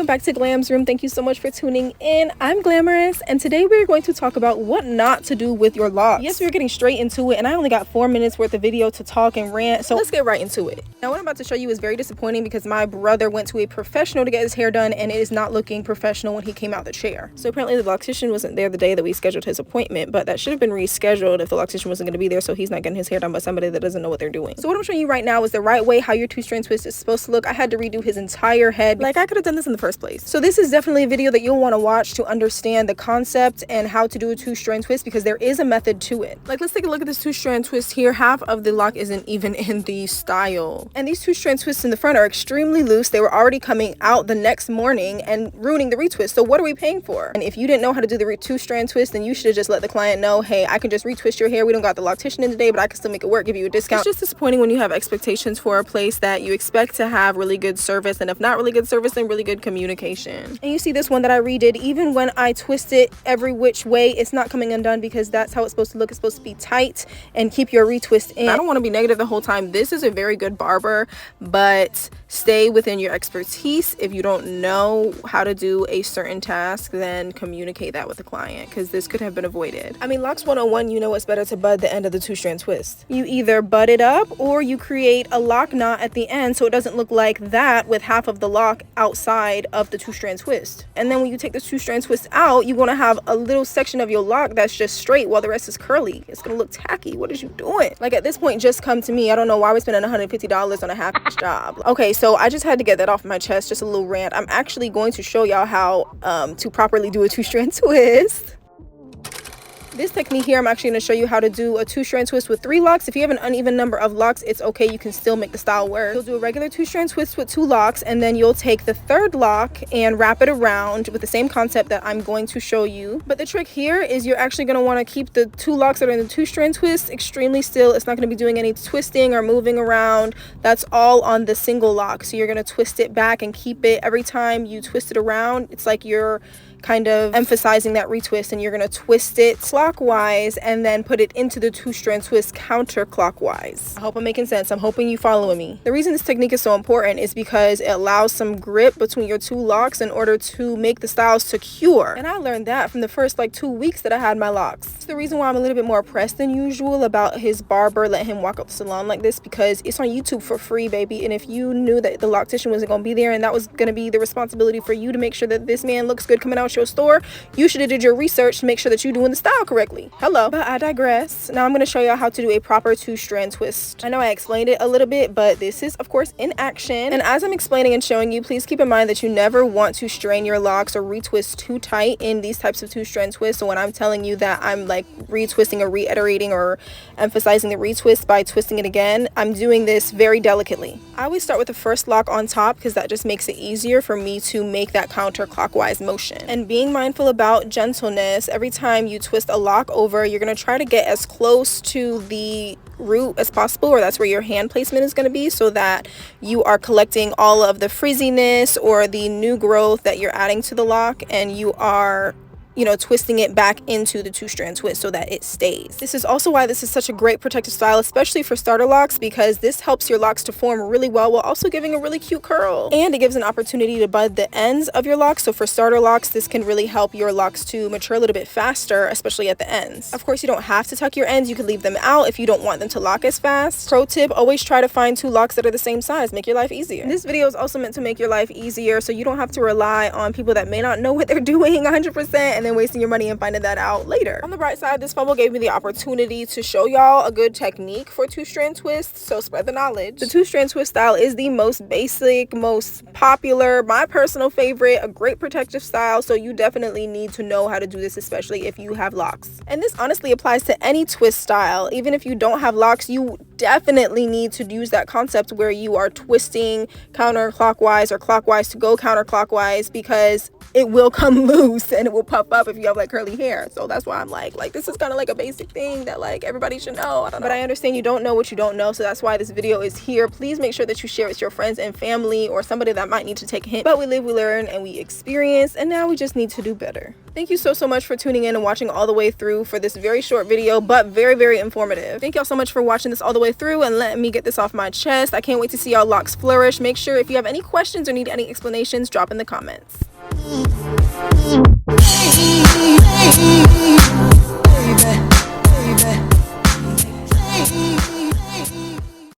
welcome back to Glam's Room. Thank you so much for tuning in. I'm Glamorous, and today we're going to talk about what not to do with your locks. Yes, we're getting straight into it, and I only got 4 minutes worth of video to talk and rant, so let's get right into it. Now, what I'm about to show you is very disappointing because my brother went to a professional to get his hair done, and it is not looking professional when he came out the chair. So apparently the loctician wasn't there the day that we scheduled his appointment, but that should have been rescheduled if the loctician wasn't going to be there, so he's not getting his hair done by somebody that doesn't know what they're doing. So what I'm showing you right now is the right way how your two-strand twist is supposed to look. I had to redo his entire head. Like, I could have done this in the first place. So this is definitely a video that you'll want to watch to understand the concept and how to do a two-strand twist, because there is a method to it. Like, let's take a look at this two-strand twist here. Half of the lock isn't even in the style, and these two-strand twists in the front are extremely loose. They were already coming out the next morning and ruining the retwist. So what are we paying for? And if you didn't know how to do the two-strand twist, then you should have just let the client know, hey, I can just retwist your hair. We don't got the loctician in today, but I can still make it work, give you a discount. It's just disappointing when you have expectations for a place that you expect to have really good service, and if not really good service, then really good communication. And you see this one that I redid. Even when I twist it every which way, it's not coming undone, because that's how it's supposed to look. It's supposed to be tight and keep your retwist in. I don't want to be negative the whole time. This is a very good barber, but stay within your expertise. If you don't know how to do a certain task, then communicate that with the client, because this could have been avoided. I mean, Locs 101, you know it's better to bud the end of the two-strand twist. You either bud it up or you create a lock knot at the end so it doesn't look like that with half of the lock outside of the two-strand twist. And then when you take the two-strand twist out, you're going to have a little section of your lock that's just straight while the rest is curly. It's going to look tacky. What is you doing? Like, at this point, just come to me. I don't know why we're spending $150 on a half job. Okay, so I just had to get that off my chest, just a little rant. I'm actually going to show y'all how to properly do a two-strand twist. This technique here, I'm actually going to show you how to do a two-strand twist with 3 locks. If you have an uneven number of locks, it's okay. You can still make the style work. You'll do a regular two-strand twist with 2 locks, and then you'll take the 3rd lock and wrap it around with the same concept that I'm going to show you. But the trick here is you're actually going to want to keep the 2 locks that are in the two-strand twist extremely still. It's not going to be doing any twisting or moving around. That's all on the single lock. So you're going to twist it back and keep it. Every time you twist it around, it's like you're kind of emphasizing that retwist, and you're going to twist it clockwise and then put it into the two-strand twist counterclockwise. I hope I'm making sense. I'm hoping you following me. The reason this technique is so important is because it allows some grip between your 2 locks in order to make the style secure. And I learned that from the first 2 weeks that I had my locks. It's the reason why I'm a little bit more pressed than usual about his barber letting him walk up the salon like this, because it's on YouTube for free, baby. And if you knew that the loctician wasn't going to be there and that was going to be the responsibility for you to make sure that this man looks good coming out your store, you should have did your research to make sure that you're doing the style correctly. Hello. But I digress. Now I'm going to show y'all how to do a proper two-strand twist. I know I explained it a little bit, but this is of course in action. And as I'm explaining and showing you, please keep in mind that you never want to strain your locks or retwist too tight in these types of two-strand twists. So when I'm telling you that I'm like retwisting or reiterating or emphasizing the retwist by twisting it again, I'm doing this very delicately. I always start with the first lock on top because that just makes it easier for me to make that counterclockwise motion. And being mindful about gentleness, every time you twist a lock over, you're going to try to get as close to the root as possible, or that's where your hand placement is going to be, so that you are collecting all of the frizziness or the new growth that you're adding to the lock, and you are twisting it back into the two-strand twist so that it stays. This is also why this is such a great protective style, especially for starter locks, because this helps your locks to form really well while also giving a really cute curl. And it gives an opportunity to bud the ends of your locks. So for starter locks, this can really help your locks to mature a little bit faster, especially at the ends. Of course, you don't have to tuck your ends. You can leave them out if you don't want them to lock as fast. Pro tip, always try to find 2 locks that are the same size. Make your life easier. This video is also meant to make your life easier, so you don't have to rely on people that may not know what they're doing 100% and then wasting your money and finding that out later. On the bright side, this fumble gave me the opportunity to show y'all a good technique for two-strand twists, so spread the knowledge. The two-strand twist style is the most basic, most popular, my personal favorite, a great protective style, so you definitely need to know how to do this, especially if you have locks. And this honestly applies to any twist style. Even if you don't have locks, you definitely need to use that concept where you are twisting counterclockwise or clockwise to go counterclockwise, because it will come loose and it will puff up if you have curly hair. So that's why I'm like this is kind of like a basic thing that everybody should know. I don't know. But I understand you don't know what you don't know, so that's why this video is here. Please make sure that you share with your friends and family or somebody that might need to take a hint. But we live, we learn, and we experience, and now we just need to do better. Thank you so much for tuning in and watching all the way through for this very short video, but very, very informative. Thank y'all so much for watching this all the way way through and letting me get this off my chest. I can't wait to see y'all locks flourish. Make sure if you have any questions or need any explanations, drop in the comments.